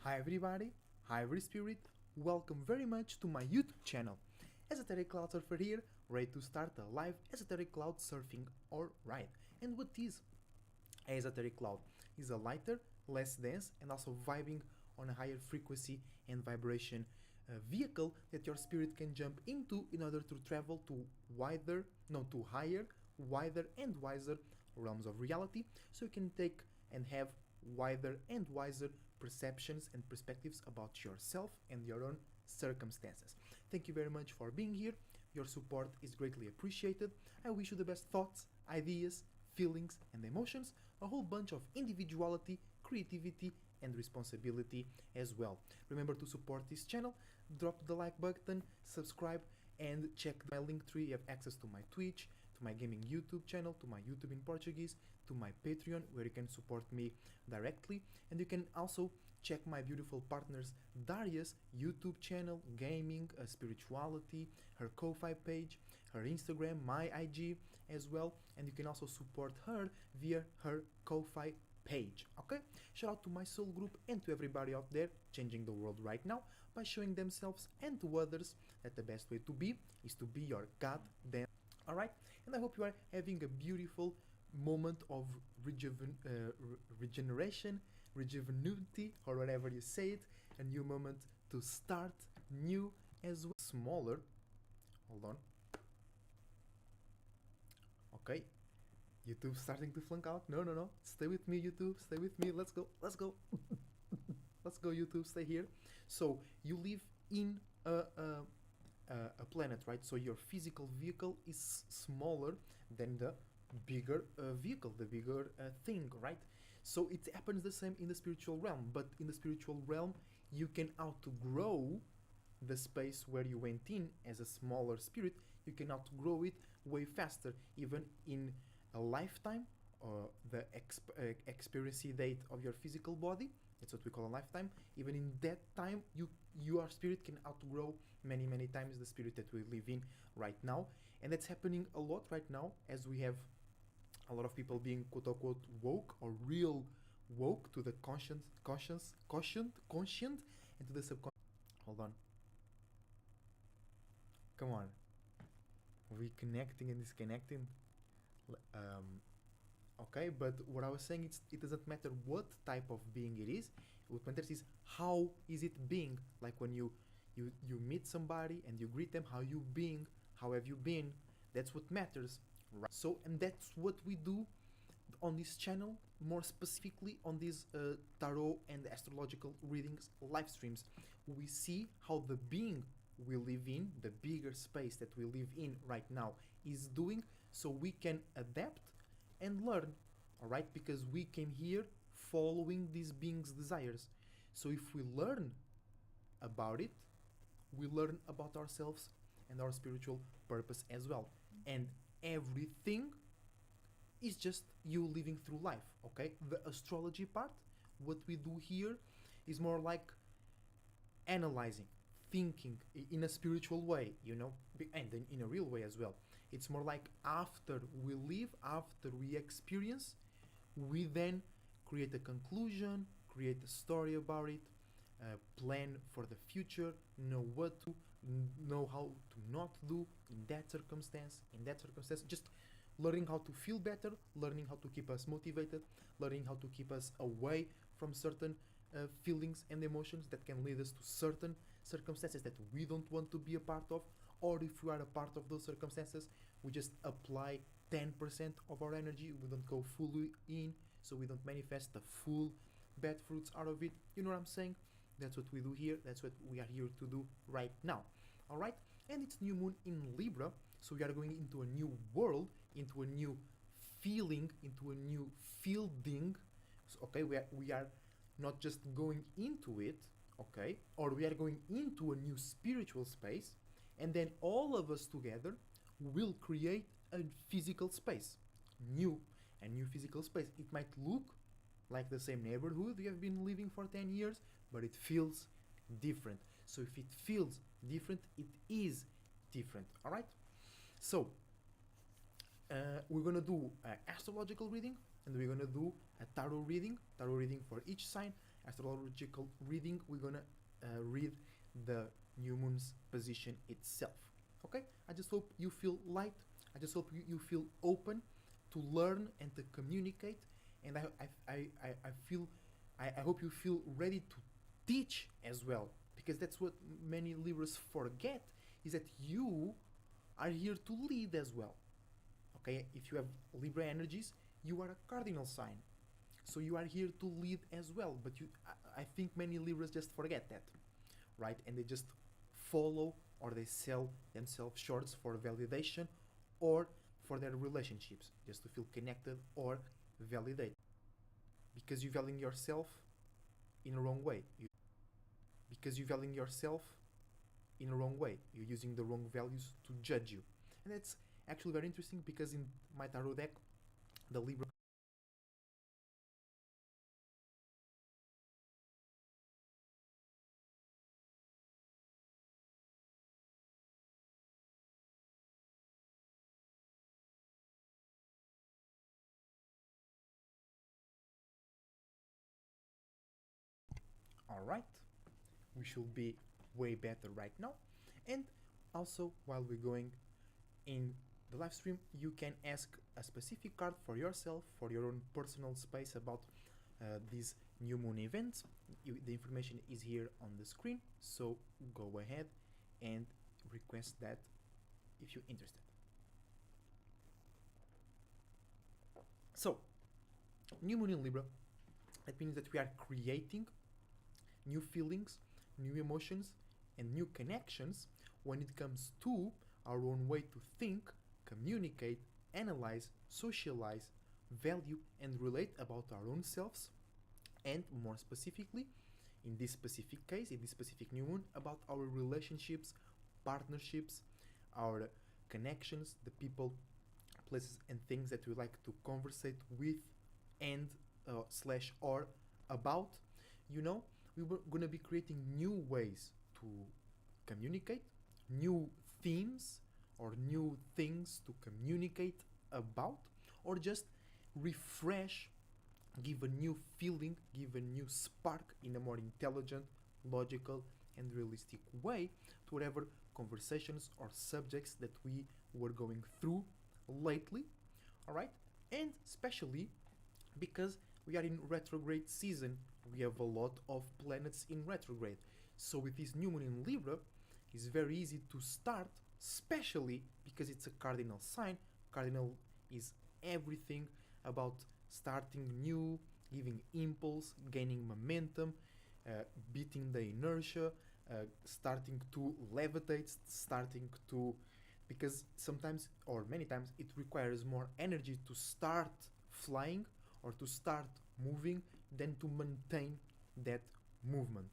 Hi everybody, hi every spirit, welcome very much to my YouTube channel. Esoteric Cloud Surfer here, ready to start a live esoteric cloud surfing or ride. And what is a esoteric cloud? Is a lighter, less dense and also vibing on a higher frequency and vibration vehicle that your spirit can jump into in order to travel to higher, wider and wiser realms of reality, so you can take and have wider and wiser perceptions and perspectives about yourself and your own circumstances. Thank you very much for being here. Your support is greatly appreciated. I wish you the best thoughts, ideas, feelings and emotions, a whole bunch of individuality, creativity and responsibility as well. Remember to support this channel, drop the like button, subscribe and check my Linktree. You have access to my Twitch, to my gaming YouTube channel, to my YouTube in Portuguese, to my Patreon where you can support me directly, and you can also check my beautiful partners Daria's YouTube channel, gaming, spirituality, her Ko-Fi page, her Instagram, my IG as well, and you can also support her via her Ko-Fi page. Okay, shout out to my soul group and to everybody out there changing the world right now by showing themselves and to others that the best way to be is to be your goddamn. Alright, and I hope you are having a beautiful moment of regeneration, rejuvenity, or whatever you say it, a new moment to start new as well. Smaller, hold on. Okay, YouTube starting to flunk out. No, stay with me, YouTube, stay with me. Let's go. Let's go, YouTube, stay here. So you live in a planet, right? So your physical vehicle is smaller than the bigger vehicle, the bigger thing, right? So it happens the same in the spiritual realm, but in the spiritual realm you can outgrow the space where you went in as a smaller spirit. You can outgrow it way faster, even in a lifetime, or the experiency date of your physical body. That's what we call a lifetime. Even in that time, your spirit can outgrow many times the spirit that we live in right now, and that's happening a lot right now as we have a lot of people being quote unquote woke or real woke to the conscient, and to the subconscious. Hold on. Come on. Reconnecting and disconnecting. Okay, but what I was saying, it doesn't matter what type of being it is. What matters is how is it being. Like when you meet somebody and you greet them, how you being, how have you been? That's what matters, right? So, and that's what we do on this channel, more specifically on these tarot and astrological readings live streams. We see how the being we live in, the bigger space that we live in right now, is doing, so we can adapt and learn, alright? Because we came here following this being's desires. So if we learn about it, we learn about ourselves and our spiritual purpose as well. And everything is just you living through life, okay? The astrology part, what we do here, is more like analyzing, thinking in a spiritual way, you know, and in a real way as well. It's more like after we live, after we experience, we then create a conclusion, create a story about it, plan for the future, know how to not do in that circumstance, just learning how to feel better, learning how to keep us motivated, learning how to keep us away from certain feelings and emotions that can lead us to certain circumstances that we don't want to be a part of, or if we are a part of those circumstances, we just apply 10% of our energy, we don't go fully in, so we don't manifest the full bad fruits out of it. You know what I'm saying? That's what we do here, that's what we are here to do right now. Alright? And it's new moon in Libra, so we are going into a new world, into a new feeling, into a new fielding. So, okay, we are not just going into it, okay, or we are going into a new spiritual space, and then all of us together will create a physical space, a new physical space. It might look like the same neighborhood you have been living for 10 years, but it feels different. So if it feels different, it is different. All right, so we're gonna do an astrological reading, and we're gonna do a tarot reading for each sign, astrological reading, we're gonna read the new moon's position itself. Okay? I just hope you feel light. I just hope you feel open to learn and to communicate. And I feel I hope you feel ready to teach as well, because that's what many Libras forget, is that you are here to lead as well. Okay, if you have Libra energies, you are a cardinal sign, so you are here to lead as well. But I think many Libras just forget that, right? And they just follow, or they sell themselves shorts for validation or for their relationships, just to feel connected or validated. Because you're valuing yourself in a wrong way. Because you're valuing yourself in a wrong way. You're using the wrong values to judge you. And that's actually very interesting, because in my tarot deck, the Libra. Alright, we should be way better right now. And also, while we're going in the live stream, you can ask a specific card for yourself, for your own personal space, about these new moon events. The information is here on the screen, so go ahead and request that if you're interested. So, new moon in Libra, that means that we are creating new feelings, new emotions, and new connections when it comes to our own way to think, communicate, analyze, socialize, value, and relate about our own selves, and more specifically, in this specific case, in this specific new moon, about our relationships, partnerships, our connections, the people, places, and things that we like to conversate with and slash or about. You know, we were gonna be creating new ways to communicate, new themes or new things to communicate about, or just refresh, give a new feeling, give a new spark in a more intelligent, logical, and realistic way to whatever conversations or subjects that we were going through lately. All right, and especially because we are in retrograde season, we have a lot of planets in retrograde. So with this new moon in Libra, it's very easy to start, especially because it's a cardinal sign. Cardinal is everything about starting new, giving impulse, gaining momentum, beating the inertia, starting to levitate, starting to, because sometimes or many times it requires more energy to start flying or to start moving than to maintain that movement,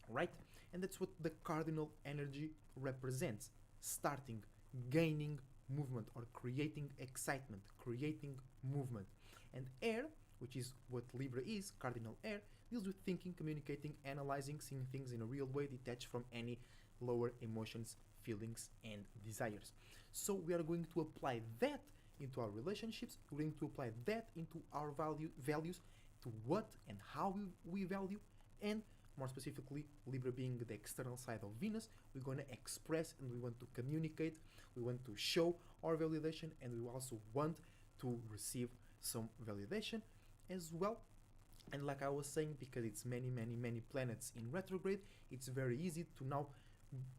right? And that's what the cardinal energy represents: starting, gaining movement, or creating excitement, creating movement. And air, which is what Libra is, cardinal air, deals with thinking, communicating, analyzing, seeing things in a real way, detached from any lower emotions, feelings, and desires. So we are going to apply that into our relationships. We're going to apply that into our values, to what and how we value, and more specifically, Libra being the external side of Venus, we're going to express and we want to communicate, we want to show our validation, and we also want to receive some validation as well. And like I was saying, because it's many planets in retrograde, it's very easy to now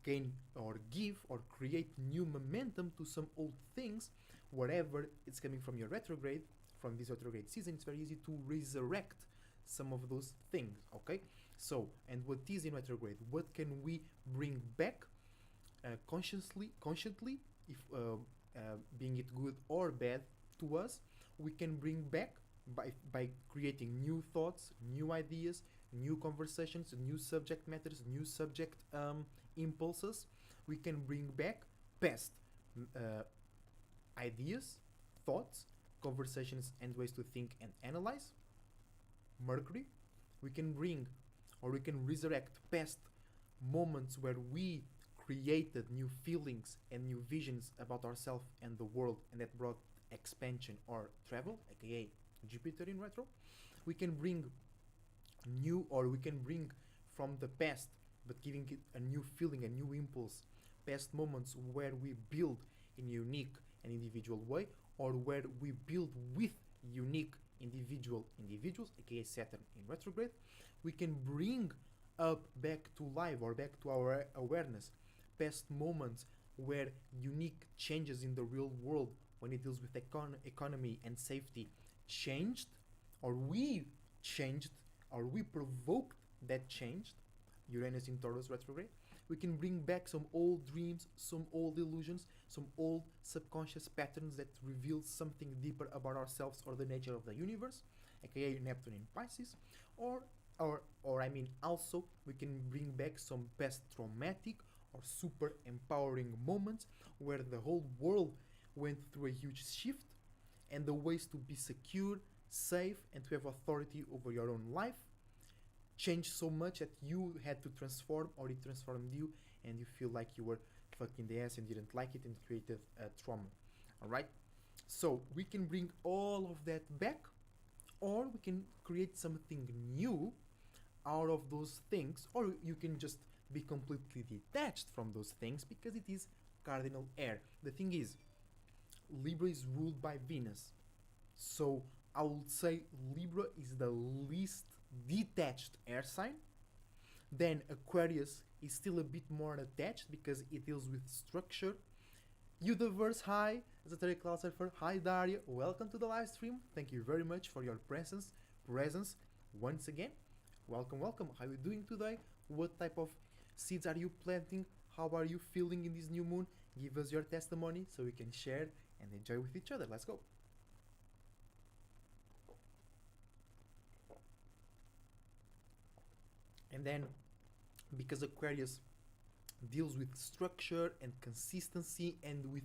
gain or give or create new momentum to some old things, wherever it's coming from your retrograde, from this retrograde season. It's very easy to resurrect some of those things, okay? So, and what is in retrograde? What can we bring back consciously, if being it good or bad to us, we can bring back by creating new thoughts, new ideas, new conversations, new subject matters, new subject impulses. We can bring back past ideas, thoughts, conversations, and ways to think and analyze. Mercury, we can bring or we can resurrect past moments where we created new feelings and new visions about ourselves and the world, and that brought expansion or travel, aka Jupiter in retro. We can bring new, or we can bring from the past, but giving it a new feeling, a new impulse. Past moments where we build in a unique and individual way, or where we build with unique individuals, aka Saturn in retrograde. We can bring up back to life or back to our awareness past moments where unique changes in the real world, when it deals with economy and safety, changed, or we changed, or we provoked that change. Uranus in Taurus retrograde. We can bring back some old dreams, some old illusions, some old subconscious patterns that reveal something deeper about ourselves or the nature of the universe, aka Neptune in Pisces. Or I mean, also we can bring back some past traumatic or super empowering moments where the whole world went through a huge shift, and the ways to be secure, safe, and to have authority over your own life changed so much that you had to transform, or it transformed you, and you feel like you were fucking the ass and didn't like it and created a trauma. Alright? So we can bring all of that back, or we can create something new out of those things, or you can just be completely detached from those things because it is cardinal air. The thing is, Libra is ruled by Venus. So I would say Libra is the least detached air sign. Then Aquarius is still a bit more attached because it deals with structure. Universe, hi, Esoteric Cloud Surfer, hi Daria, welcome to the live stream. Thank you very much for your presence once again. Welcome. How are you doing today? What type of seeds are you planting? How are you feeling in this new moon? Give us your testimony so we can share and enjoy with each other. Let's go. And then, because Aquarius deals with structure and consistency and with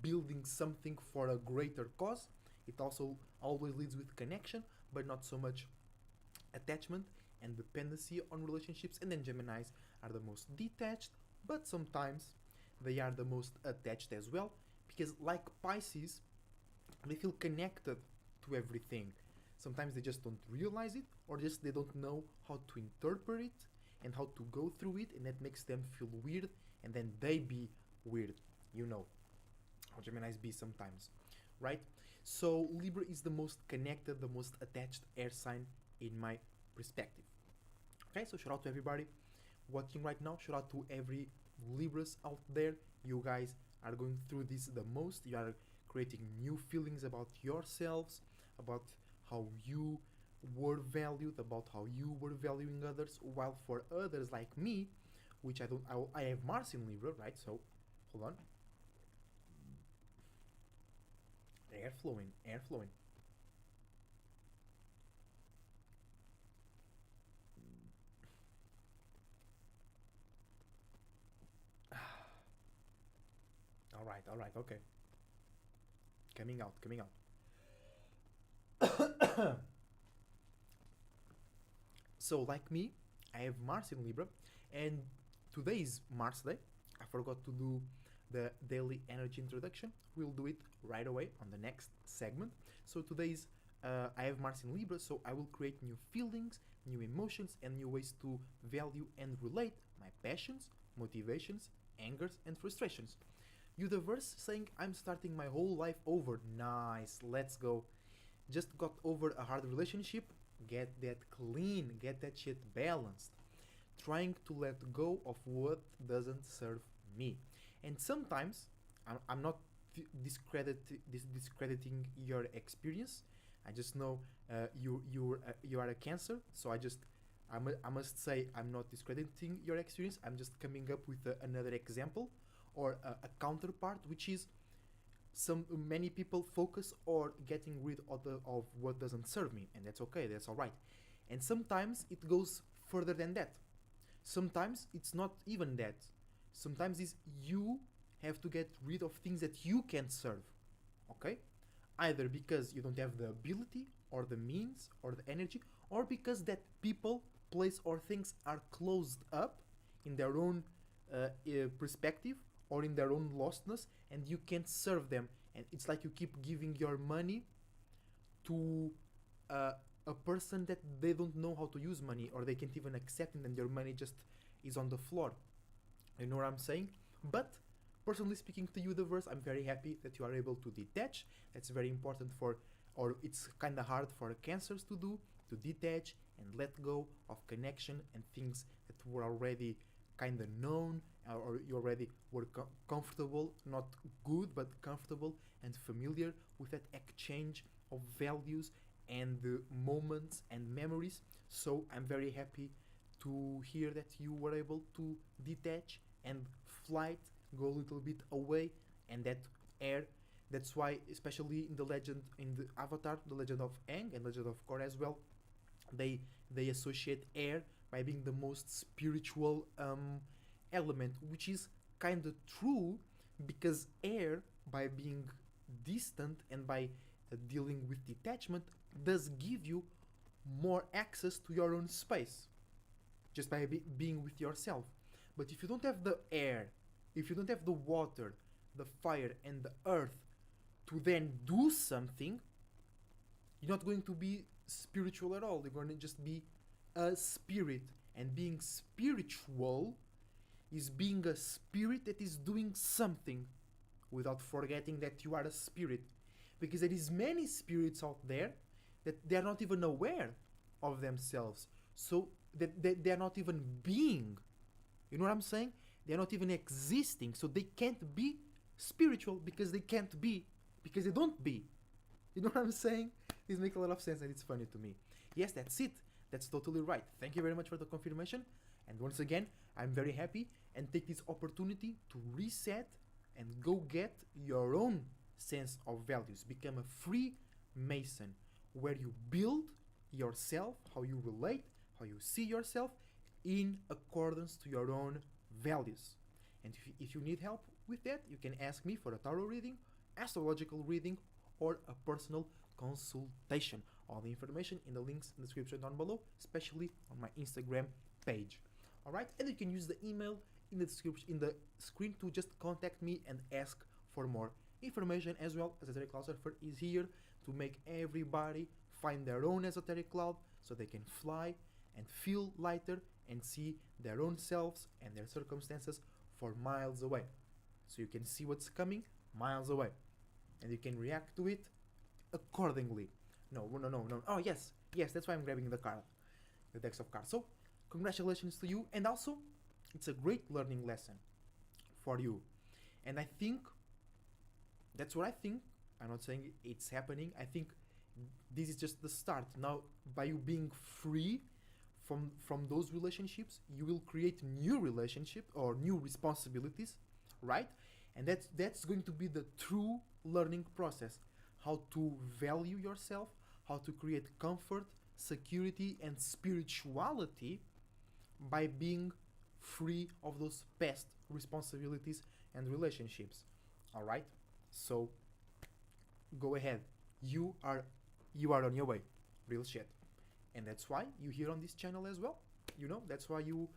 building something for a greater cause, it also always leads with connection, but not so much attachment and dependency on relationships. And then Geminis are the most detached, but sometimes they are the most attached as well, because like Pisces, they feel connected to everything. Sometimes they just don't realize it, or just they don't know how to interpret it and how to go through it, and that makes them feel weird, and then they be weird. You know how Geminis be sometimes, right? So Libra is the most connected, the most attached air sign in my perspective. Okay, so shout out to everybody watching right now. Shout out to every Libras out there. You guys are going through this the most. You are creating new feelings about yourselves, about how you were valued, about how you were valuing others, while for others like me, which I have Mars in Libra, right? So hold on. Air flowing. All right, okay. Coming out. So, like me, I have Mars in Libra, and today is Mars Day. I forgot to do the daily energy introduction. We'll do it right away on the next segment. So, today's I have Mars in Libra, so I will create new feelings, new emotions, and new ways to value and relate my passions, motivations, angers, and frustrations. Universe saying I'm starting my whole life over. Nice, let's go. Just got over a hard relationship. Get that clean, get that shit balanced. Trying to let go of what doesn't serve me. And sometimes I'm not discrediting your experience. I just know you are a Cancer, so I must say I'm not discrediting your experience. I'm just coming up with another example or a counterpart, which is many people focus on getting rid of what doesn't serve me, and that's okay, that's all right. And sometimes it goes further than that. Sometimes it's not even that. Sometimes it's you have to get rid of things that you can't serve. Okay? Either because you don't have the ability or the means or the energy, or because that people, place, or things are closed up in their own perspective or in their own lostness, and you can't serve them. And it's like you keep giving your money to a person that they don't know how to use money, or they can't even accept it, and their money just is on the floor. You know what I'm saying? But personally speaking to you, the verse, I'm very happy that you are able to detach. That's very important for, or it's kind of hard for cancers to do, to detach and let go of connection and things that were already kind of known, or you already were comfortable, not good, but comfortable and familiar with that exchange of values and moments and memories. So I'm very happy to hear that you were able to detach and flight, go a little bit away, and that air. That's why, especially in the legend, in the Avatar, the Legend of Aang and Legend of Korra as well, they associate air by being the most spiritual element, which is kind of true, because air, by being distant and by dealing with detachment, does give you more access to your own space, just by being with yourself. But if you don't have the air, if you don't have the water, the fire, and the earth to then do something, you're not going to be spiritual at all. You're going to just be a spirit. And being spiritual is being a spirit that is doing something without forgetting that you are a spirit. Because there is many spirits out there that they are not even aware of themselves. So that they are not even being. You know what I'm saying? They are not even existing. So they can't be spiritual because they can't be. Because they don't be. You know what I'm saying? This makes a lot of sense and it's funny to me. Yes, that's it. That's totally right. Thank you very much for the confirmation. And once again, I'm very happy and take this opportunity to reset and go get your own sense of values. Become a free Mason where you build yourself, how you relate, how you see yourself in accordance to your own values. And if you need help with that, you can ask me for a tarot reading, astrological reading, or a personal consultation. All the information in the links in the description down below, especially on my Instagram page. Alright, and you can use the email in the description, in the screen, to just contact me and ask for more information, as well as Esoteric Cloud Surfer is here to make everybody find their own esoteric cloud so they can fly and feel lighter and see their own selves and their circumstances for miles away. So you can see what's coming miles away and you can react to it accordingly. No. Oh, yes, that's why I'm grabbing the card, the decks of cards. So, congratulations to you, and also, it's a great learning lesson for you. And I think, that's what I think. I'm not saying it's happening. I think this is just the start. Now, by you being free from those relationships, you will create new relationships or new responsibilities, right? And that's going to be the true learning process. How to value yourself, how to create comfort, security, and spirituality by being free of those past responsibilities and relationships. All right? So go ahead. You are on your way. Real shit. And that's why you're here on this channel as well. You know, that's why you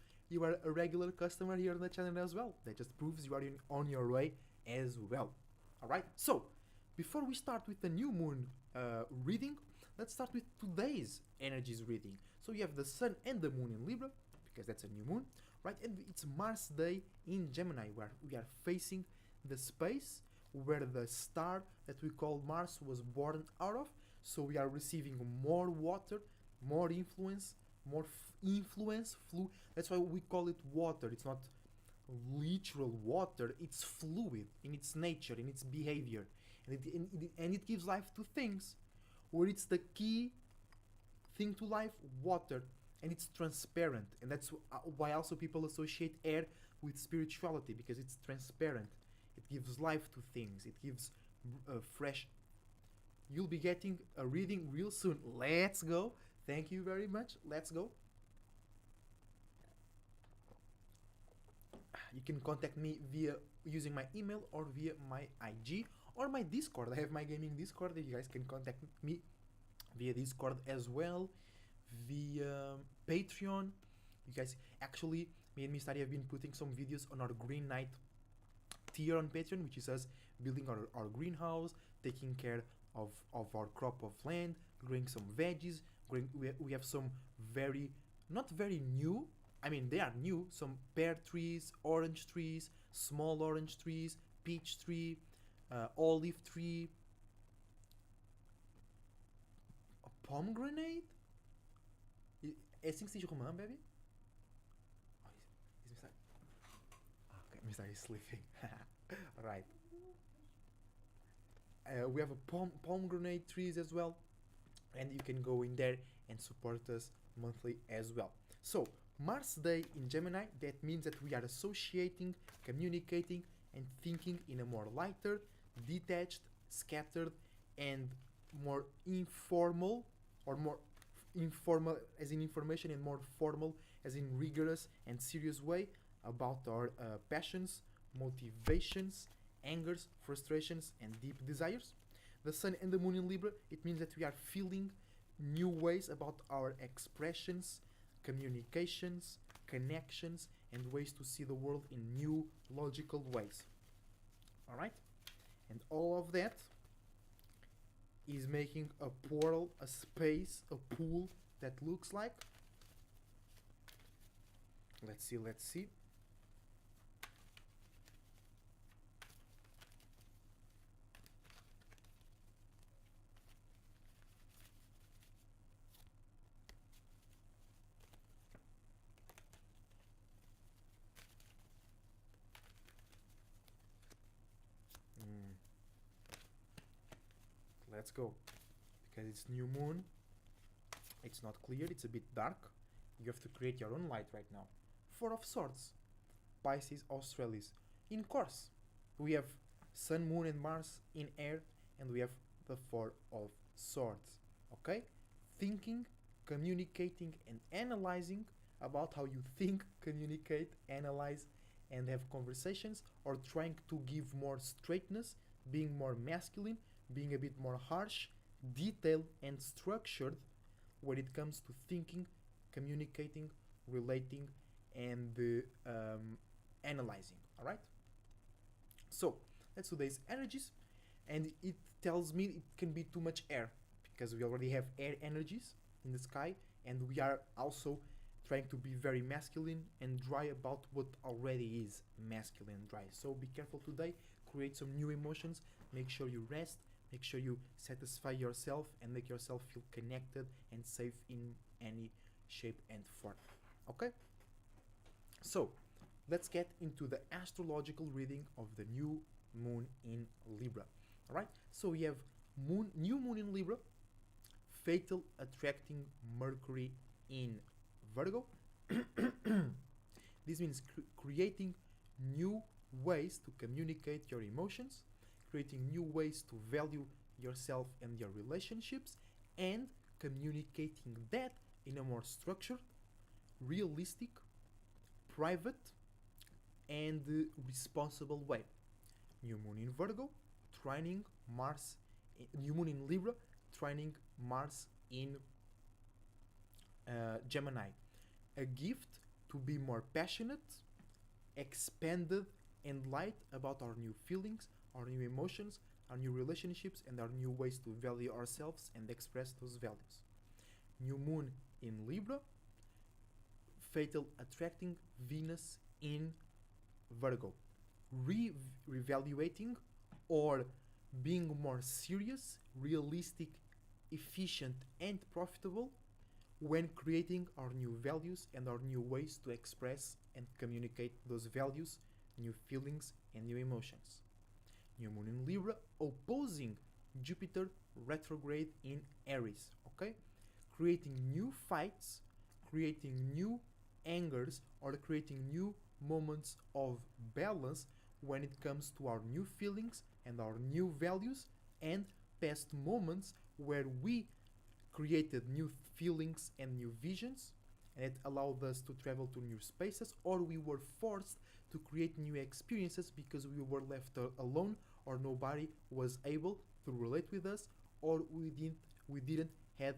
are a regular customer here on the channel as well. That just proves you are on your way as well. All right? So before we start with the new moon reading, let's start with today's energies reading. So you have the sun and the moon in Libra, because that's a new moon, right? And it's Mars Day in Gemini, where we are facing the space where the star that we call Mars was born out of. So we are receiving more water, more influence, flu. That's why we call it water. It's not literal water, it's fluid in its nature, in its behavior. And it gives life to things, where it's the key thing to life, water, and it's transparent. And that's why also people associate air with spirituality, because it's transparent. It gives life to things. It gives fresh. You'll be getting a reading real soon. Let's go. Thank you very much. Let's go. You can contact me via using my email or via my IG or my Discord. I have my gaming Discord. You guys can contact me via Discord as well, via Patreon. You guys, actually, me and Miss Tari have been putting some videos on our Green Knight tier on Patreon, which is us building our greenhouse, taking care of our crop of land, growing some veggies, We have some very, not very new, I mean they are new, some pear trees, orange trees, small orange trees, peach tree, olive tree, a pomegranate? É assim que se diz romã, baby? Oh, is Mr. Okay, Mr. is sleeping. Right. We have a pomegranate trees as well, and you can go in there and support us monthly as well. So Mars Day in Gemini, that means that we are associating, communicating, and thinking in a more lighter, detached, scattered, and more informal, or more informal as in information, and more formal as in rigorous and serious way about our passions, motivations, angers, frustrations, and deep desires. The Sun and the Moon in Libra, it means that we are feeling new ways about our expressions, communications, connections, and ways to see the world in new logical ways. Alright? And all of that is making a portal, a space, a pool that looks like. Let's see. Let's go. Because it's new moon, it's not clear, it's a bit dark. You have to create your own light right now. Four of Swords, Pisces, Australis. In course, we have Sun, Moon, and Mars in air, and we have the Four of Swords. Okay? Thinking, communicating, and analyzing about how you think, communicate, analyze, and have conversations, or trying to give more straightness, being more masculine, being a bit more harsh, detailed, and structured when it comes to thinking, communicating, relating, and analyzing. Alright? So, that's today's energies, and it tells me it can be too much air, because we already have air energies in the sky, and we are also trying to be very masculine and dry about what already is masculine and dry. So be careful today, create some new emotions, make sure you rest, make sure you satisfy yourself and make yourself feel connected and safe in any shape and form. Okay? So, let's get into the astrological reading of the new moon in Libra. Alright? So we have new moon in Libra, fatal attracting Mercury in Virgo. This means creating new ways to communicate your emotions, creating new ways to value yourself and your relationships, and communicating that in a more structured, realistic, private, and responsible way. New moon in Virgo, trining Mars. New moon in Libra, trining Mars in Gemini. A gift to be more passionate, expanded, and light about our new feelings, our new emotions, our new relationships, and our new ways to value ourselves and express those values. New moon in Libra, fatal attracting Venus in Virgo. Reevaluating or being more serious, realistic, efficient, and profitable when creating our new values and our new ways to express and communicate those values, new feelings, and new emotions. New moon in Libra opposing Jupiter retrograde in Aries, okay? Creating new fights, creating new angers, or creating new moments of balance when it comes to our new feelings and our new values, and past moments where we created new feelings and new visions, and it allowed us to travel to new spaces, or we were forced to create new experiences because we were left alone, or nobody was able to relate with us, or we didn't have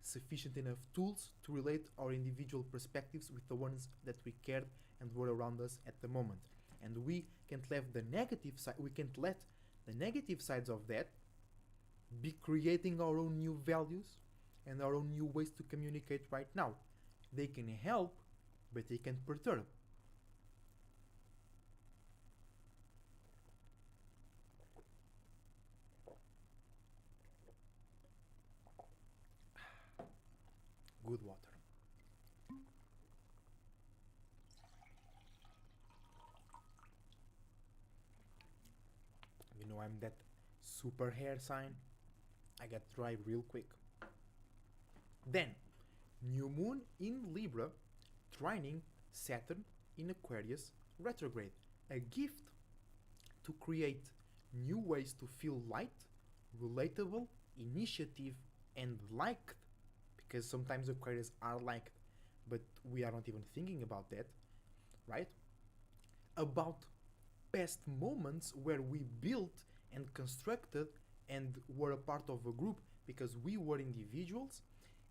sufficient enough tools to relate our individual perspectives with the ones that we cared and were around us at the moment. And we can't let the negative sides of that be creating our own new values and our own new ways to communicate right now. They can help, but they can perturb. Good water. You know, I'm that super hair sign. I get dry real quick. Then, new moon in Libra, trining Saturn in Aquarius retrograde. A gift to create new ways to feel light, relatable, initiative, and liked. Because sometimes Aquarius are liked, but we are not even thinking about that, right? About past moments where we built and constructed and were a part of a group because we were individuals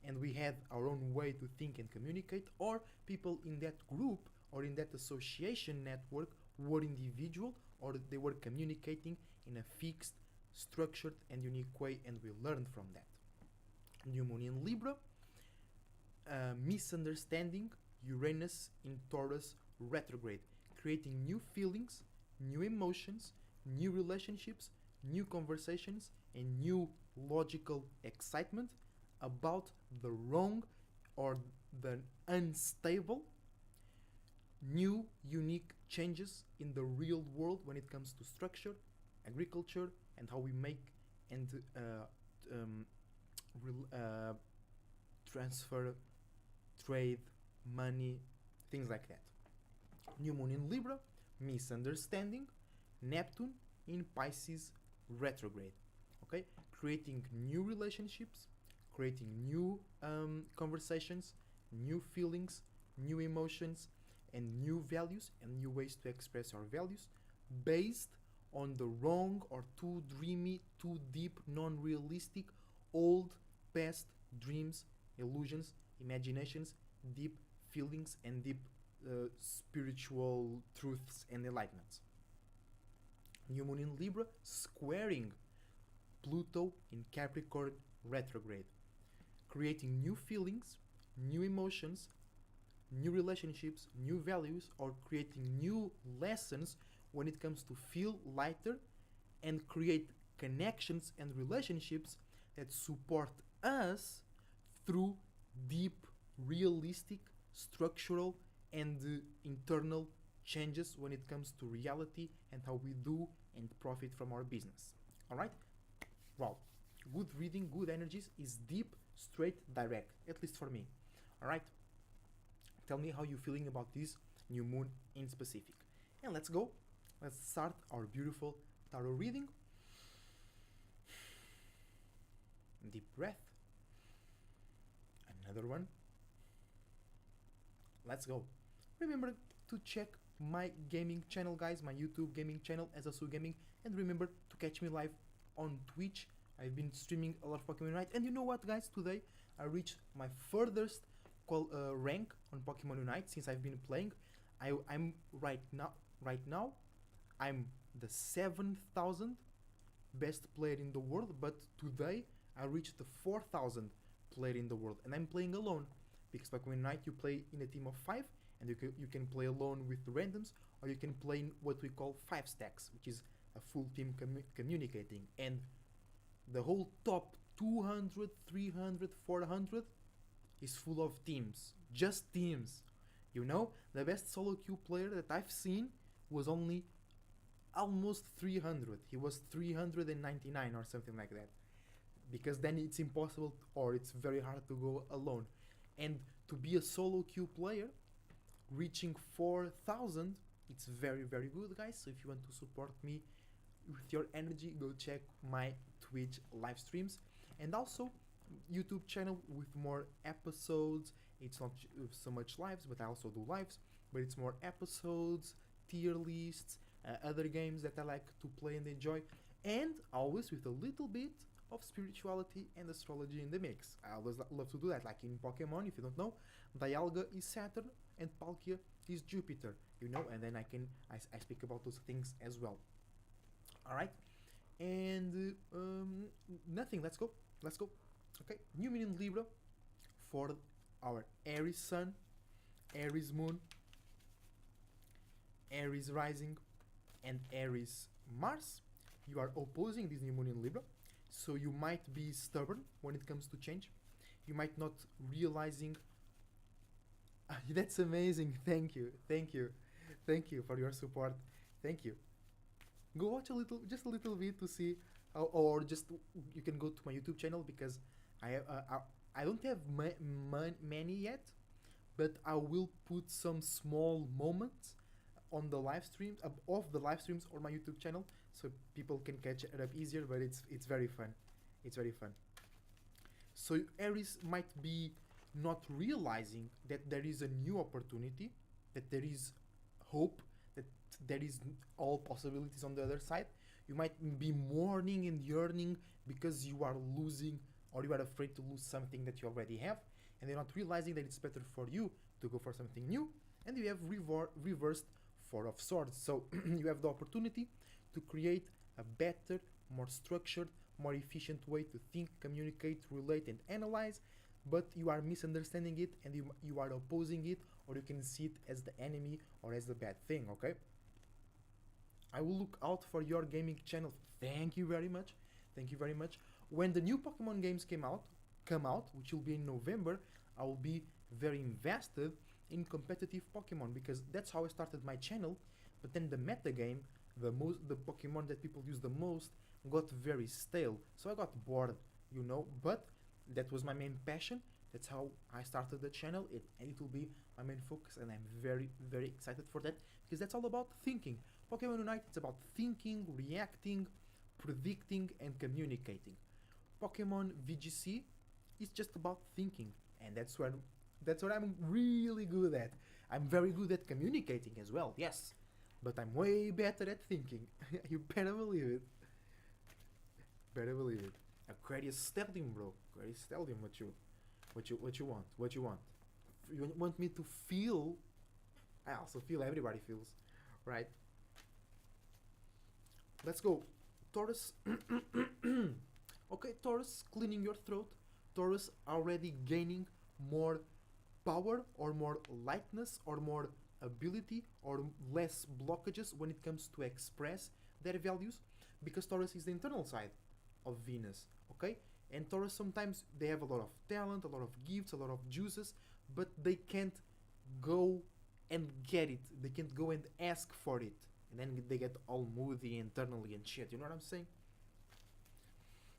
and we had our own way to think and communicate, or people in that group or in that association network were individual or they were communicating in a fixed, structured, and unique way, and we learned from that. New moon in Libra, misunderstanding Uranus in Taurus retrograde, creating new feelings, new emotions, new relationships, new conversations, and new logical excitement about the wrong or the unstable, new unique changes in the real world when it comes to structure, agriculture, and how we make and transfer, trade, money, things like that. New moon in Libra, misunderstanding, Neptune in Pisces retrograde. Okay, creating new relationships, creating new conversations, new feelings, new emotions, and new values and new ways to express our values based on the wrong or too dreamy, too deep, non-realistic, old, past dreams, illusions, imaginations, deep feelings, and deep spiritual truths and enlightenments. New moon in Libra squaring Pluto in Capricorn retrograde, creating new feelings, new emotions, new relationships, new values, or creating new lessons when it comes to feel lighter and create connections and relationships that support us through deep, realistic, structural, and internal changes when it comes to reality and how we do and profit from our business. Alright? Wow. Good reading, good energies is deep, straight, direct. At least for me. Alright? Tell me how you're feeling about this new moon in specific. And let's go. Let's start our beautiful tarot reading. Deep breath. Another one. Let's go. Remember to check my gaming channel, guys, my YouTube gaming channel as Asu Gaming, and remember to catch me live on Twitch. I've been streaming a lot of Pokemon Unite, and you know what, guys? Today I reached my furthest rank on Pokemon Unite since I've been playing. I'm right now I'm the 7,000th best player in the world, but today I reached the 4,000th player in the world, and I'm playing alone because Pokemon Unite you play in a team of 5, and you can play alone with the randoms, or you can play in what we call 5 stacks, which is a full team communicating, and the whole top 200, 300, 400 is full of teams, just teams. You know, the best solo queue player that I've seen was only almost 300. He was 399 or something like that. Because then it's impossible or it's very hard to go alone. And to be a solo queue player, reaching 4,000, it's very, very good, guys. So if you want to support me with your energy, go check my Twitch live streams. And also, YouTube channel with more episodes. It's not so much lives, but I also do lives. But it's more episodes, tier lists, other games that I like to play and enjoy. And always with a little bit of spirituality and astrology in the mix. I always love to do that. Like in Pokemon, if you don't know, Dialga is Saturn and Palkia is Jupiter. You know, and then I speak about those things as well. Alright? And nothing. Let's go. Okay, new moon in Libra for our Aries Sun, Aries Moon, Aries Rising, and Aries Mars. You are opposing this new moon in Libra, so you might be stubborn when it comes to change. You might not realizing. That's amazing. Thank you, thank you, thank you for your support. Thank you. Go watch a little, just a little bit to see, or just you can go to my YouTube channel because I don't have many yet, but I will put some small moments on the live streams of the live streams on my YouTube channel, so people can catch it up easier. But it's very fun. It's very fun. So Aries might be not realizing that there is a new opportunity, that there is hope, that there is all possibilities on the other side. You might be mourning and yearning because you are losing or you are afraid to lose something that you already have, and you're not realizing that it's better for you to go for something new. And you have reversed Four of Swords. So you have the opportunity to create a better, more structured, more efficient way to think, communicate, relate, and analyze, but you are misunderstanding it and you are opposing it, or you can see it as the enemy or as the bad thing, okay? I will look out for your gaming channel. Thank you very much. Thank you very much. When the new Pokemon games come out, which will be in November, I will be very invested in competitive Pokemon because that's how I started my channel. But then the meta game, the Pokemon that people use the most, got very stale. So I got bored, you know. But that was my main passion. That's how I started the channel, and it will be my main focus, and I'm very, very excited for that because that's all about thinking. Pokemon Unite, it's about thinking, reacting, predicting, and communicating. Pokemon VGC is just about thinking, and that's what I'm really good at. I'm very good at communicating as well, yes, but I'm way better at thinking. You better believe it. Better believe it. Aquarius, tell him, bro. Aquarius, tell him what you want. What you want. You want me to feel? I also feel. Everybody feels, right? Let's go, Taurus. Okay, Taurus, cleaning your throat. Taurus already gaining more power or more lightness or more ability or less blockages when it comes to express their values, because Taurus is the internal side of Venus, okay? And Taurus, sometimes they have a lot of talent, a lot of gifts, a lot of juices, but they can't go and get it. They can't go and ask for it. And then they get all moody internally and shit, you know what I'm saying?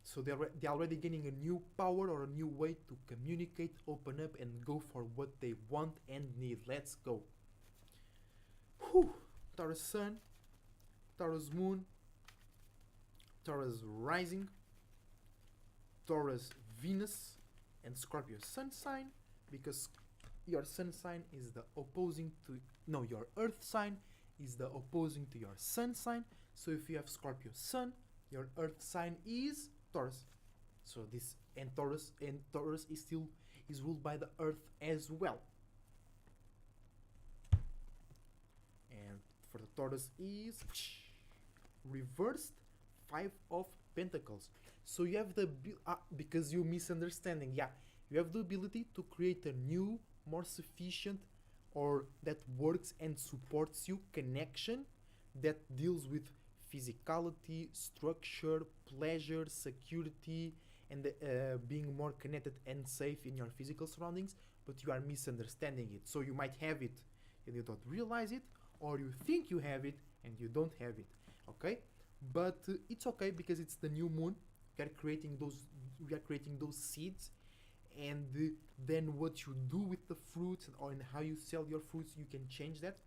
So they're already gaining a new power or a new way to communicate, open up, and go for what they want and need. Let's go. Whew. Taurus Sun, Taurus Moon, Taurus Rising, Taurus Venus, and Scorpio Sun sign, because your Sun sign is the opposing to... No, your Earth sign is the opposing to your Sun sign. So if you have Scorpio Sun, your Earth sign is Taurus. So this and Taurus is still ruled by the Earth as well. And for the Taurus is reversed Five of Pentacles. So you have the because you're misunderstanding. Yeah, you have the ability to create a new, more sufficient, or that works and supports you connection that deals with physicality, structure, pleasure, security, and being more connected and safe in your physical surroundings, but you are misunderstanding it. So you might have it and you don't realize it, or you think you have it and you don't have it, okay? But it's okay because it's the new moon. We are creating those seeds, and then what you do with the fruits or in how you sell your fruits, you can change that,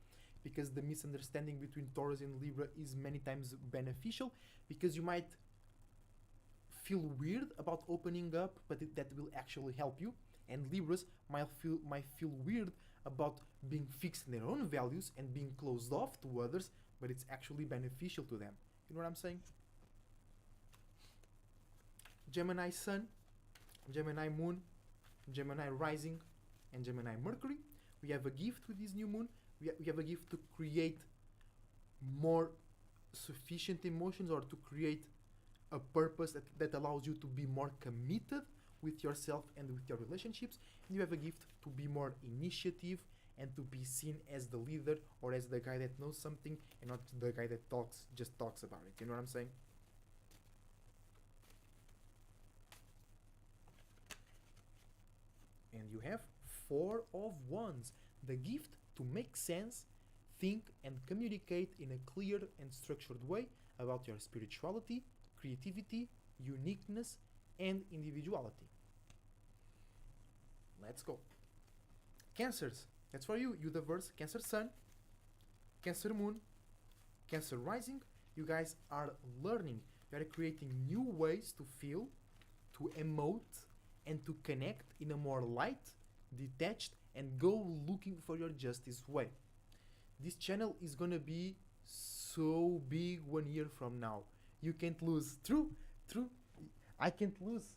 because the misunderstanding between Taurus and Libra is many times beneficial, because you might feel weird about opening up, but that will actually help you, and Libras might feel weird about being fixed in their own values and being closed off to others, but it's actually beneficial to them. You know what I'm saying? Gemini Sun, Gemini Moon, Gemini Rising, and Gemini Mercury. We have a gift with this new moon. We have a gift to create more sufficient emotions, or to create a purpose that allows you to be more committed with yourself and with your relationships. And you have a gift to be more initiative and to be seen as the leader or as the guy that knows something and not the guy that just talks about it. You know what I'm saying? And you have Four of Wands, the gift to make sense, think and communicate in a clear and structured way about your spirituality, creativity, uniqueness and individuality. Let's go. Cancers, that's for you, universe. Cancer Sun, Cancer Moon, Cancer Rising. You guys are learning, you are creating new ways to feel, to emote and to connect in a more light, detached and go looking for your justice way. This channel is gonna be so big 1 year from now. You can't lose. True, I can't lose.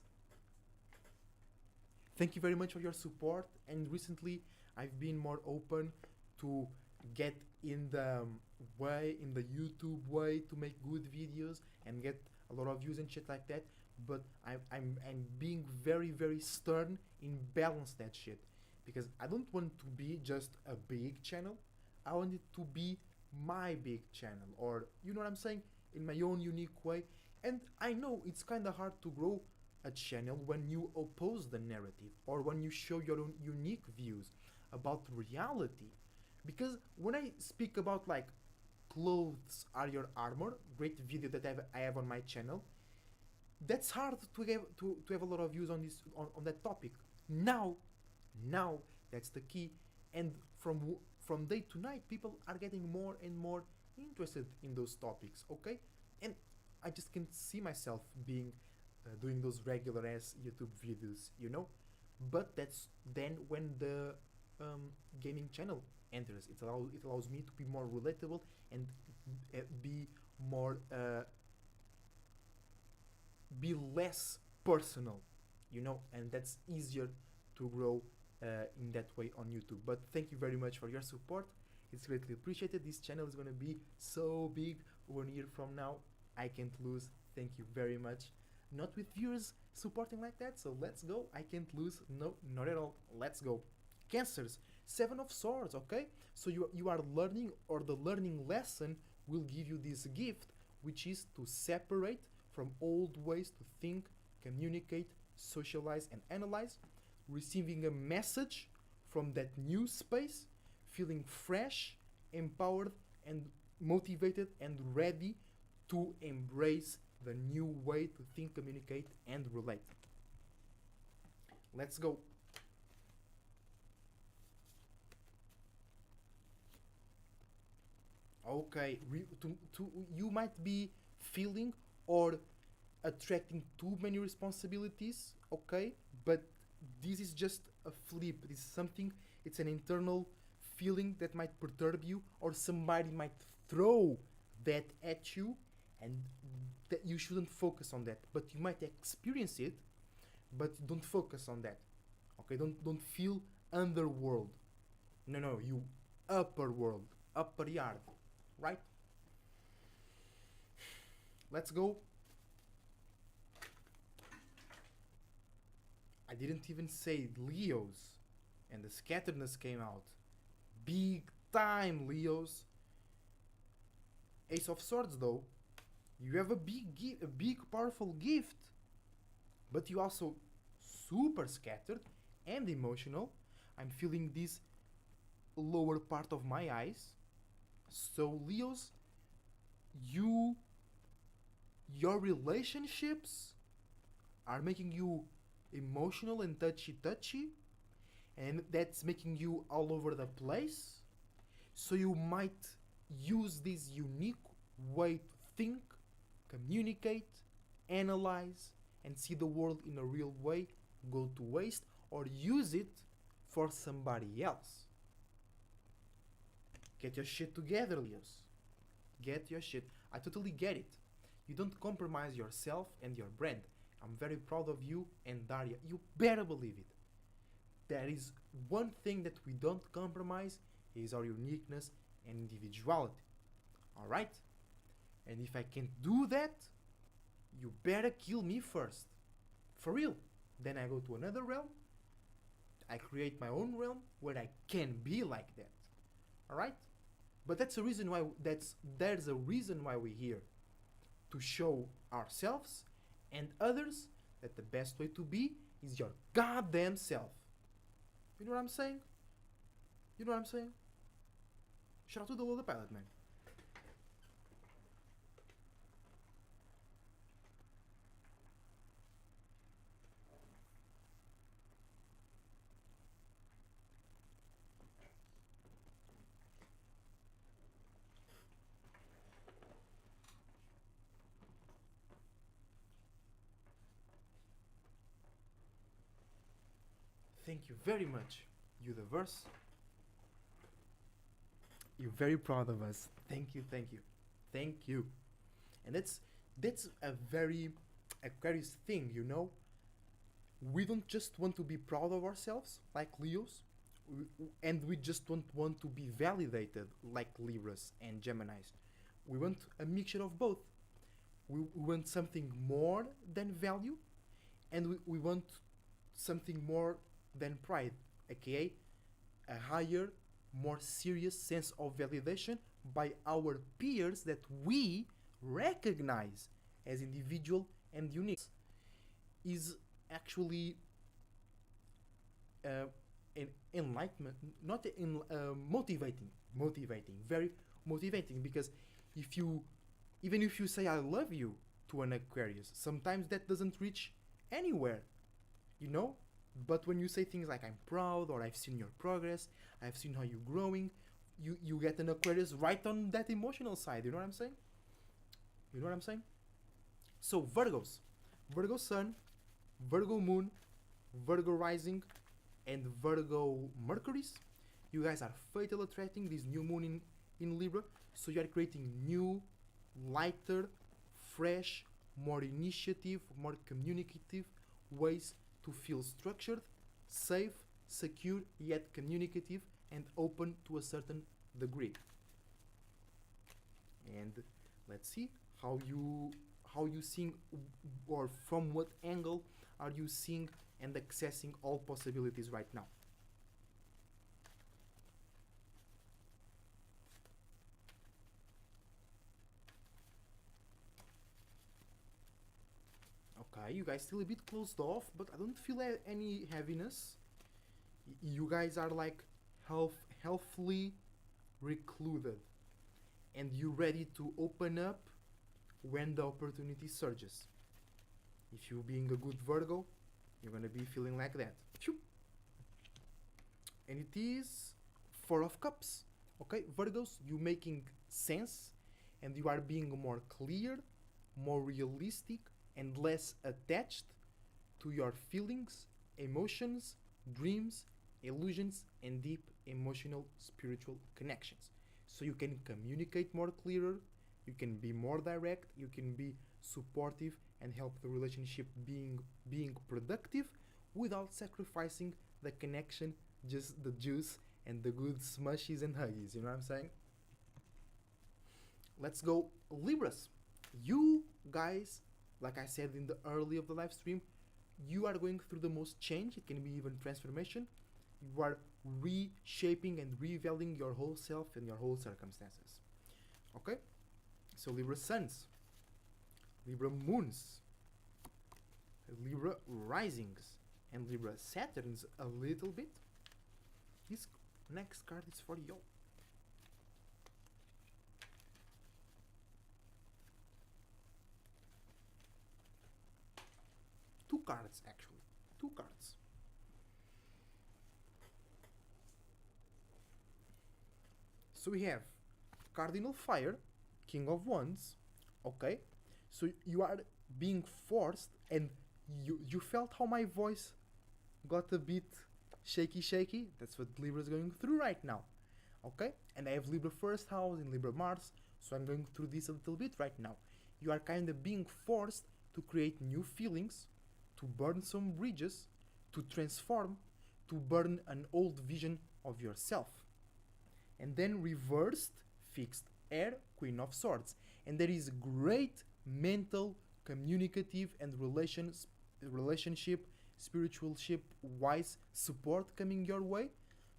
Thank you very much for your support, and recently I've been more open to get in the way, in the YouTube way, to make good videos and get a lot of views and shit like that. But I'm being very, very stern in balance that shit, because I don't want to be just a big channel. I want it to be my big channel, or you know what I'm saying, in my own unique way. And I know it's kind of hard to grow a channel when you oppose the narrative or when you show your own unique views about reality. Because when I speak about like clothes are your armor, great video that I have on my channel, that's hard to have a lot of views on this on that topic. Now that's the key, and from day to night people are getting more and more interested in those topics. Okay, and I just can't see myself being doing those regular ass YouTube videos, you know. But that's then when the gaming channel enters. It allows me to be more relatable and be more be less personal, you know, and that's easier to grow in that way on YouTube. But thank you very much for your support. It's greatly appreciated. This channel is gonna be so big 1 year from now. I can't lose. Thank you very much. Not with viewers supporting like that, so let's go. I can't lose. No, not at all. Let's go. Cancers, Seven of Swords. Okay, so you are learning, or the learning lesson will give you this gift, which is to separate from old ways to think, communicate, socialize and analyze, receiving a message from that new space, feeling fresh, empowered and motivated and ready to embrace the new way to think, communicate and relate. Let's go. Okay, you might be feeling or attracting too many responsibilities, okay, but this is just a flip. This is something, it's an internal feeling that might perturb you, or somebody might throw that at you, and that you shouldn't focus on that, but you might experience it, but don't focus on that. Okay, don't feel underworld. No, you upper world, upper yard, right? Let's go. I didn't even say Leos, and the scatteredness came out. Big time, Leos. Ace of Swords, though. You have a big powerful gift, but you also super scattered and emotional. I'm feeling this lower part of my eyes. So Leos, your relationships are making you emotional and touchy, and that's making you all over the place. So you might use this unique way to think, communicate, analyze, and see the world in a real way go to waste, or use it for somebody else. Get your shit together, Leos. Get your shit. I totally get it. You don't compromise yourself and your brand. I'm very proud of you and Daria. You better believe it. There is one thing that we don't compromise, is our uniqueness and individuality. Alright? And if I can't do that, you better kill me first. For real. then I go to another realm, I create my own realm where I can be like that. All right? But that's a reason why there's a reason why we're here, to show ourselves and others that the best way to be is your goddamn self. You know what I'm saying? You know what I'm saying? Shout out to the Lola Pilot, man. Thank you very much, universe. You're very proud of us. Thank you, thank you, thank you. And that's a very Aquarius thing, you know. We don't just want to be proud of ourselves like Leos, and we just don't want to be validated like Libras and Geminis. We want a mixture of both. We want something more than value, and we want something more than pride, aka a higher, more serious sense of validation by our peers that we recognize as individual and unique. Is actually an enlightenment, not in motivating, very motivating. Because if you, even if you say I love you to an Aquarius, sometimes that doesn't reach anywhere, you know. But when you say things like I'm proud, or I've seen your progress, I've seen how you're growing, you get an Aquarius right on that emotional side. You know what I'm saying? You know what I'm saying? So Virgos, Virgo Sun, Virgo Moon, Virgo Rising, and Virgo Mercury's. You guys are fatal attracting this new moon in Libra, so you are creating new, lighter, fresh, more initiative, more communicative ways to feel structured, safe, secure, yet communicative and open to a certain degree. And let's see how you seeing, or from what angle are you seeing and accessing all possibilities right now. Okay, you guys still a bit closed off, but I don't feel any heaviness. You guys are like healthily recluded, and you're ready to open up when the opportunity surges. If you being a good Virgo, you're gonna be feeling like that. And it is Four of Cups. Okay, Virgos, you making sense, and you are being more clear, more realistic, and less attached to your feelings, emotions, dreams, illusions, and deep emotional spiritual connections. So you can communicate more clearer, you can be more direct, you can be supportive and help the relationship being productive without sacrificing the connection, just the juice and the good smushies and huggies. You know what I'm saying? Let's go Libras. You guys, like I said in the early of the live stream, you are going through the most change. It can be even transformation. You are reshaping and revealing your whole self and your whole circumstances. Okay? So Libra Suns, Libra Moons, Libra Risings, and Libra Saturns a little bit. This next card is for you. Two cards, actually. Two cards. So we have Cardinal Fire, King of Wands. Okay? So you are being forced, and you felt how my voice got a bit shaky. That's what Libra is going through right now. Okay? And I have Libra first house in Libra Mars, so I'm going through this a little bit right now. You are kind of being forced to create new feelings, to burn some bridges, to transform, to burn an old vision of yourself. And then reversed, fixed air, Queen of Swords. And there is great mental, communicative, and relationship spiritualship wise support coming your way,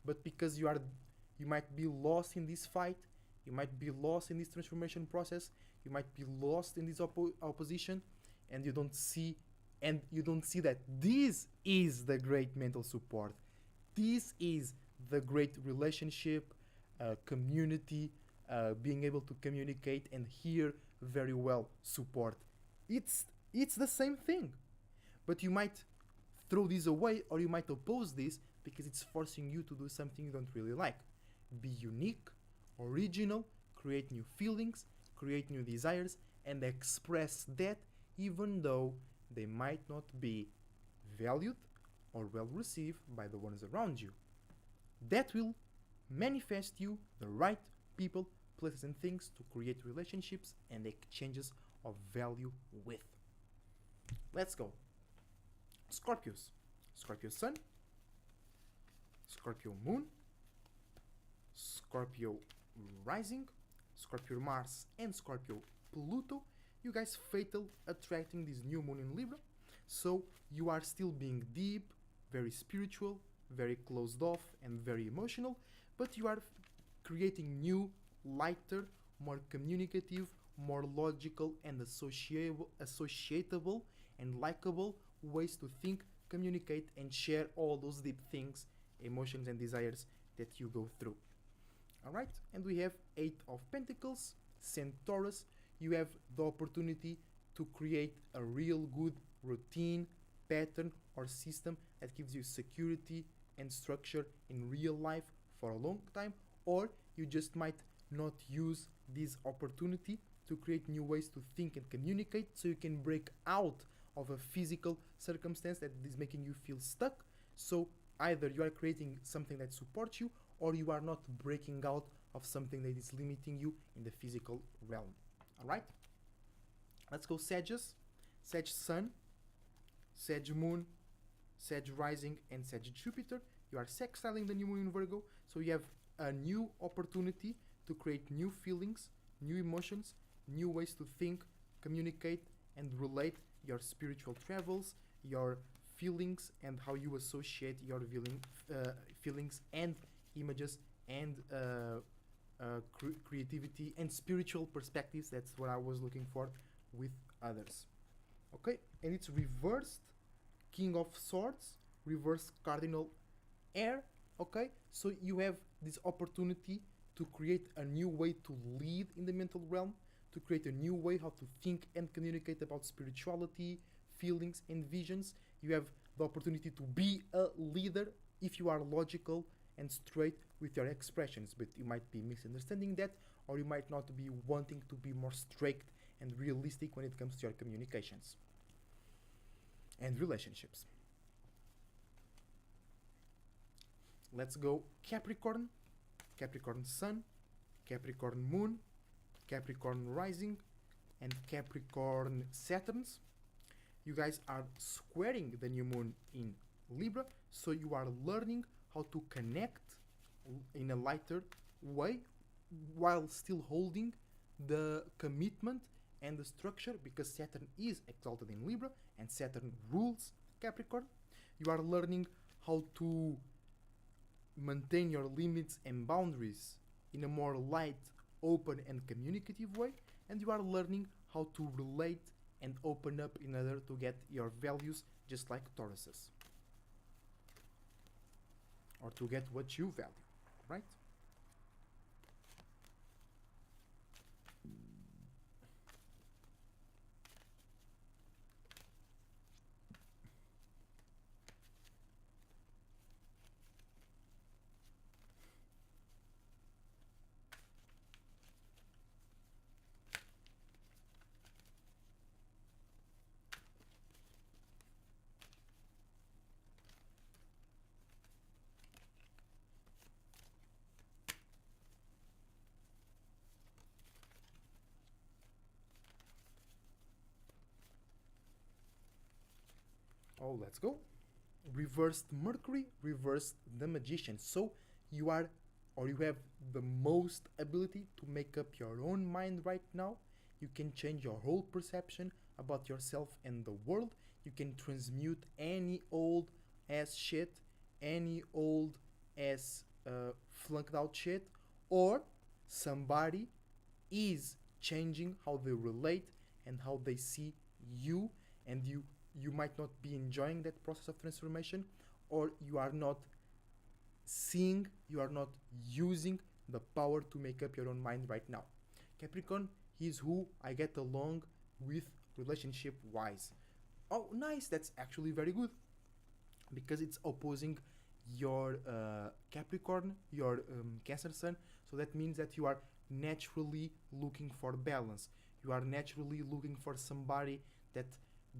but because you might be lost in this fight, you might be lost in this transformation process, you might be lost in this opposition, and you don't see that this is the great mental support. This is the great relationship, community, being able to communicate and hear very well support. It's the same thing, but you might throw this away or you might oppose this because it's forcing you to do something you don't really like. Be unique, original, create new feelings, create new desires, and express that even though they might not be valued or well received by the ones around you. That will manifest you the right people, places, and things to create relationships and exchanges of value with. Let's go. Scorpios. Scorpio Sun, Scorpio Moon, Scorpio Rising, Scorpio Mars, and Scorpio Pluto. You guys fatal attracting this new moon in Libra. So you are still being deep, very spiritual, very closed off, and very emotional, but you are creating new, lighter, more communicative, more logical, and associatable and likable ways to think, communicate, and share all those deep things, emotions, and desires that you go through. Alright, and we have 8 of Pentacles, Taurus. You have the opportunity to create a real good routine, pattern, or system that gives you security and structure in real life for a long time, or you just might not use this opportunity to create new ways to think and communicate so you can break out of a physical circumstance that is making you feel stuck. So either you are creating something that supports you or you are not breaking out of something that is limiting you in the physical realm. Alright? Let's go Sagittarius. Sag Sun, Sag Moon, Sag Rising, and Sag Jupiter. You are sextiling the new moon in Virgo, so you have a new opportunity to create new feelings, new emotions, new ways to think, communicate, and relate your spiritual travels, your feelings, and how you associate your feelings and images and creativity and spiritual perspectives. That's what I was looking for with others. Okay, and it's reversed King of Swords, reverse Cardinal Air. Okay, so you have this opportunity to create a new way to lead in the mental realm, to create a new way how to think and communicate about spirituality, feelings, and visions. You have the opportunity to be a leader if you are logical and straight with your expressions, but you might be misunderstanding that, or you might not be wanting to be more straight and realistic when it comes to your communications and relationships. Let's go Capricorn, Capricorn Sun, Capricorn Moon, Capricorn Rising, and Capricorn Saturns. You guys are squaring the new moon in Libra, so you are learning how to connect in a lighter way while still holding the commitment and the structure, because Saturn is exalted in Libra and Saturn rules Capricorn. You are learning how to maintain your limits and boundaries in a more light, open, and communicative way, and you are learning how to relate and open up in order to get your values just like Tauruses, or to get what you value, right? Oh, let's go. Reversed Mercury, reversed the Magician. So you are, or you have the most ability to make up your own mind right now. You can change your whole perception about yourself and the world. You can transmute any old ass shit, any old ass flunked out shit, or somebody is changing how they relate and how they see you, and you might not be enjoying that process of transformation, or you are not seeing, you are not using the power to make up your own mind right now. Capricorn is who I get along with relationship wise. Oh, nice, that's actually very good, because it's opposing your Capricorn, your Cancer Sun. So that means that you are naturally looking for balance. You are naturally looking for somebody that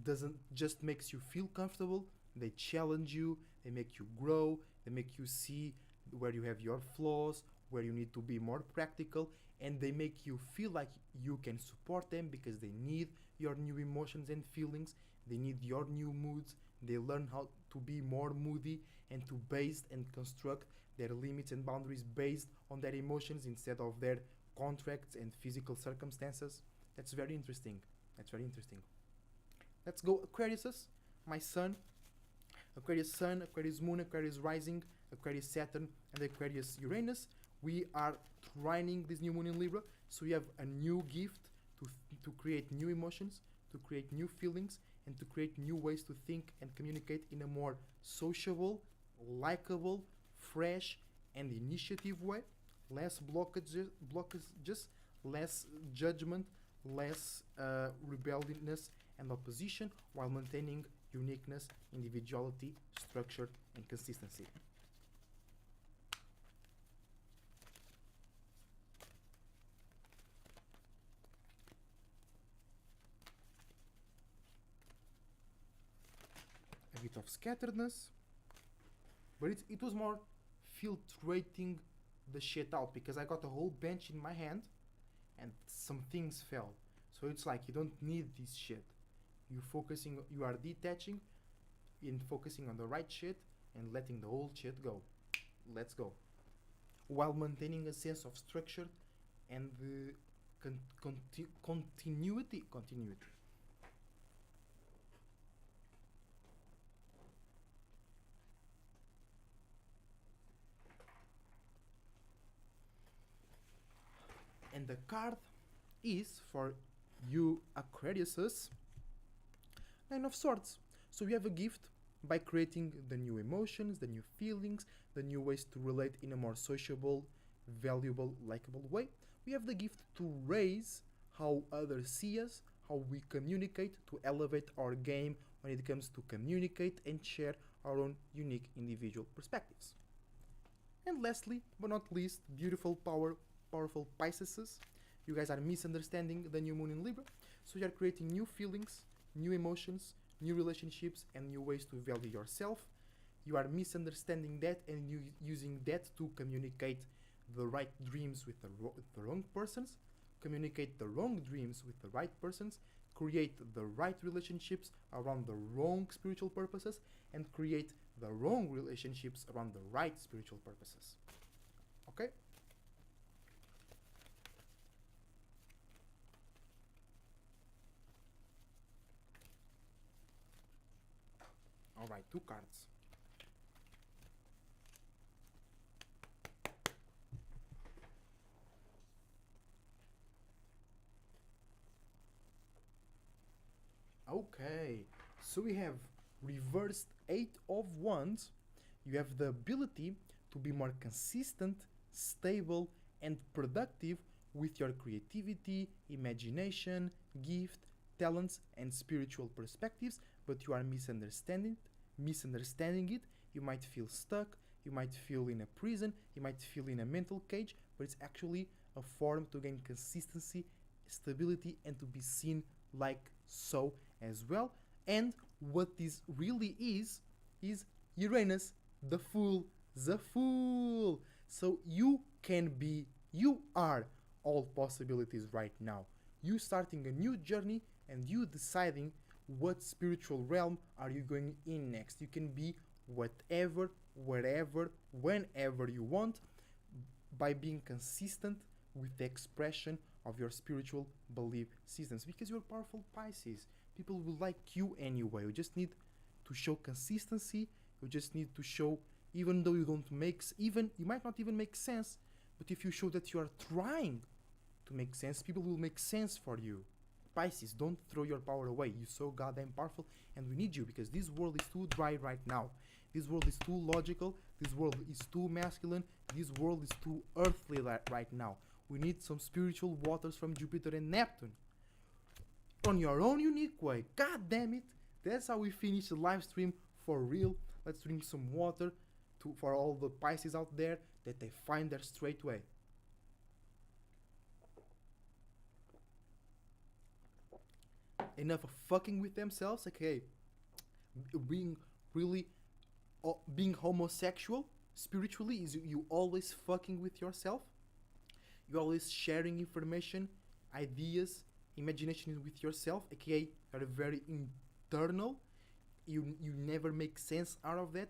doesn't just makes you feel comfortable. They challenge you, they make you grow, they make you see where you have your flaws, where you need to be more practical, and they make you feel like you can support them because they need your new emotions and feelings, they need your new moods. They learn how to be more moody and to base and construct their limits and boundaries based on their emotions instead of their contracts and physical circumstances. That's very interesting. That's very interesting. Let's go Aquariuses. My sun, Aquarius Sun, Aquarius Moon, Aquarius Rising, Aquarius Saturn, and Aquarius Uranus. We are trining this new moon in Libra, so we have a new gift to create new emotions, to create new feelings, and to create new ways to think and communicate in a more sociable, likable, fresh, and initiative way. Less blockages, less judgment, less rebelliousness and opposition, while maintaining uniqueness, individuality, structure, and consistency. A bit of scatteredness, but it was more filtrating the shit out, because I got a whole bench in my hand and some things fell. So it's like you don't need this shit. You are detaching and focusing on the right shit and letting the old shit go. Let's go. While maintaining a sense of structure and the continuity. And the card is for you Aquariuses, Nine of Swords. So we have a gift by creating the new emotions, the new feelings, the new ways to relate in a more sociable, valuable, likable way. We have the gift to raise how others see us, how we communicate, to elevate our game when it comes to communicate and share our own unique individual perspectives. And lastly, but not least, powerful Pisces. You guys are misunderstanding the new moon in Libra, so you are creating new feelings, new emotions, new relationships, and new ways to value yourself. You are misunderstanding that and you using that to communicate the right dreams with the wrong persons, communicate the wrong dreams with the right persons, create the right relationships around the wrong spiritual purposes, and create the wrong relationships around the right spiritual purposes. Okay? Alright, 2 cards. Okay, so we have reversed 8 of Wands. You have the ability to be more consistent, stable, and productive with your creativity, imagination, gift, talents, and spiritual perspectives, but you are misunderstanding it. You might feel stuck, you might feel in a prison, you might feel in a mental cage, but it's actually a form to gain consistency, stability, and to be seen like so as well. And what this really is Uranus, the Fool. So you are all possibilities right now. You starting a new journey and you deciding what spiritual realm are you going in next. You can be whatever, wherever, whenever you want, by being consistent with the expression of your spiritual belief systems, because you're powerful Pisces. people will like you anyway. You just need to show consistency. You just need to show, even though you don't make, even you might not even make sense, but if you show that you are trying to make sense, people will make sense for you. Pisces, don't throw your power away. You're so goddamn powerful, and we need you, because this world is too dry right now. This world is too logical. This world is too masculine. This world is too earthly right now. We need some spiritual waters from Jupiter and Neptune. On your own unique way. God damn it. That's how we finish the live stream for real. Let's drink some water for all the Pisces out there, that they find their straight way. Enough of fucking with themselves, okay? Being really, being homosexual spiritually is you always fucking with yourself. You always sharing information, ideas, imagination with yourself, aka you're very internal. You never make sense out of that,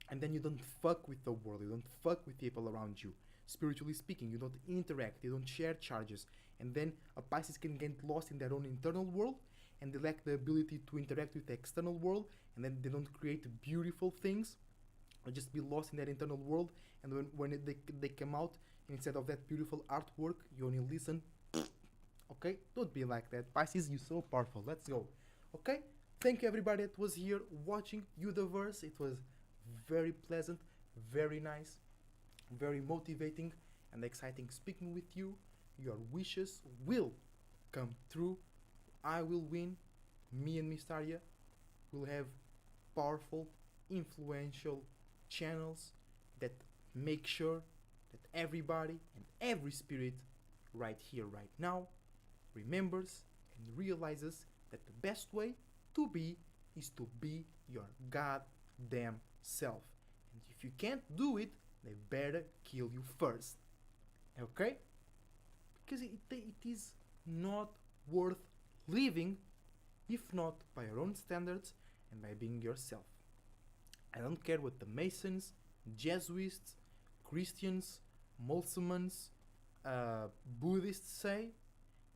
and then you don't fuck with the world. You don't fuck with people around you. Spiritually speaking, you don't interact. You don't share charges. And then a Pisces can get lost in their own internal world, and they lack the ability to interact with the external world, and then they don't create beautiful things, or just be lost in their internal world. And when they come out, instead of that beautiful artwork, you only listen. Okay? Don't be like that. Pisces, you're so powerful. Let's go. Okay? Thank you everybody that was here watching Universe. It was very pleasant, very nice, very motivating and exciting speaking with you. Your wishes will come true. I will win. Me and Mystaria will have powerful, influential channels that make sure that everybody and every spirit right here, right now, remembers and realizes that the best way to be is to be your goddamn self. And if you can't do it, they better kill you first. Okay? Because it is not worth living if not by your own standards and by being yourself. I don't care what the Masons, Jesuits, Christians, Muslims, Buddhists say.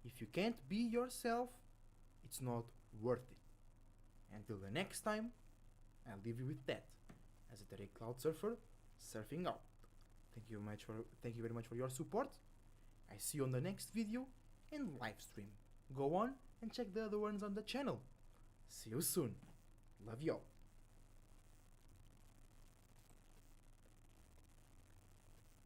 If you can't be yourself, it's not worth it. Until the next time, I'll leave you with that. As a Tarot Cloud Surfer, surfing out. Thank you very much for your support. I see you on the next video and live stream. Go on and check the other ones on the channel. See you soon. Love y'all.